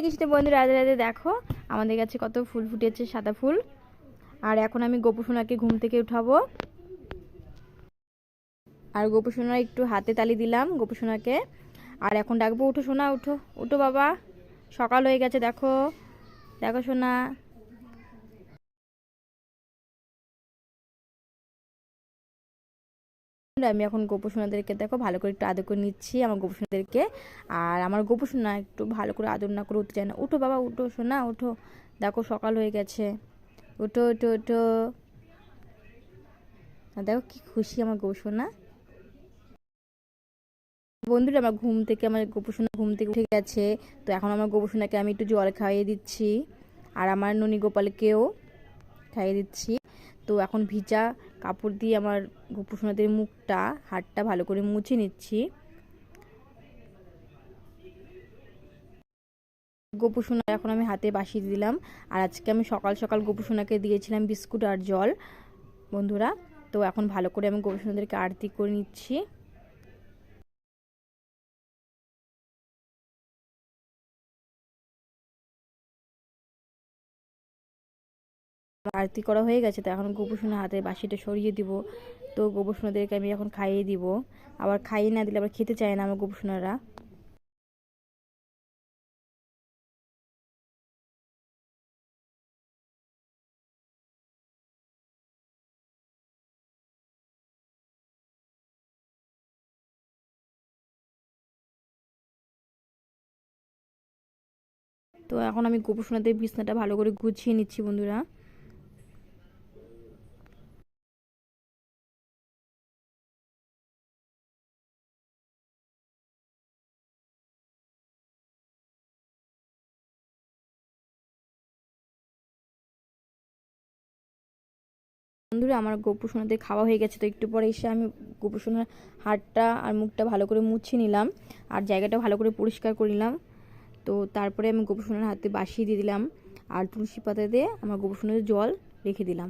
কৃষ্ণ বন্ধু, রাধে রাধে। দেখো আমাদের কাছে কত ফুল ফুটেছে, সাদা ফুল। আর এখন আমি গোপুসোনাকে ঘুম থেকে উঠাবো। আর গোপুসোনার একটু হাতে তালি দিলাম গোপুসোনাকে। আর এখন ডাকবো, উঠো সোনা, উঠো উঠো বাবা, সকাল হয়ে গেছে। দেখো দেখো সোনা। আমি এখন গোপুসোনাদেরকে দেখো ভালো করে একটু আদর করে নিচ্ছি, আমার গোপুসোনাদেরকে। আর আমার গোপুসোনা একটু ভালো করে আদর না করে উঠতে চায় না। উঠো বাবা, উঠো সোনা, উঠো। দেখো সকাল হয়ে গেছে, উঠো উঠো উঠো। দেখো কি খুশি আমার গোপুসোনা। বন্ধুরা, আমার গোপুসোনা ঘুম থেকে উঠে গেছে। তো এখন আমার গোপুসোনাকে আমি একটু জল খাইয়ে দিচ্ছি, আর আমার ননী গোপালকেও খাইয়ে দিচ্ছি। তো এখন ভিজা কাপড় দিয়ে আমার গোপুসোনাদের মুখটা, হাতটা ভালো করে মুছে নিচ্ছি। গোপুসোনা এখন আমি হাতে বাসি দিলাম। আর আজকে আমি সকাল সকাল গোপুসোনাকে দিয়েছিলাম বিস্কুট আর জল বন্ধুরা। তো এখন ভালো করে আমি গোপুসোনাদেরকে আরতি করে নিচ্ছি। আরতি করা হয়ে গেছে, তো এখন গোপুসোনার হাতে বাসিটা সরিয়ে দিব। তো গোপুসোনাদেরকে আমি এখন খাইয়ে দিব। আবার খাইয়ে না দিলে আবার খেতে চায় না আমার গোপুসোনারা। তো এখন আমি গোপুসোনাদের বিছনাটা ভালো করে গুছিয়ে নিচ্ছি বন্ধুরা। বন্ধুরা, আমার গোপুসোনাদের খাওয়া হয়ে গেছে। তো একটু পরে এসে আমি গোপুসোনার হাতটা আর মুখটা ভালো করে মুছে নিলাম, আর জায়গাটা ভালো করে পরিষ্কার করে নিলাম। তো তারপরে আমি গোপুসোনার হাতে বাসি দিয়ে দিলাম, আর তুলসী পাতা দিয়ে আমার গোপুসোনার জল রেখে দিলাম।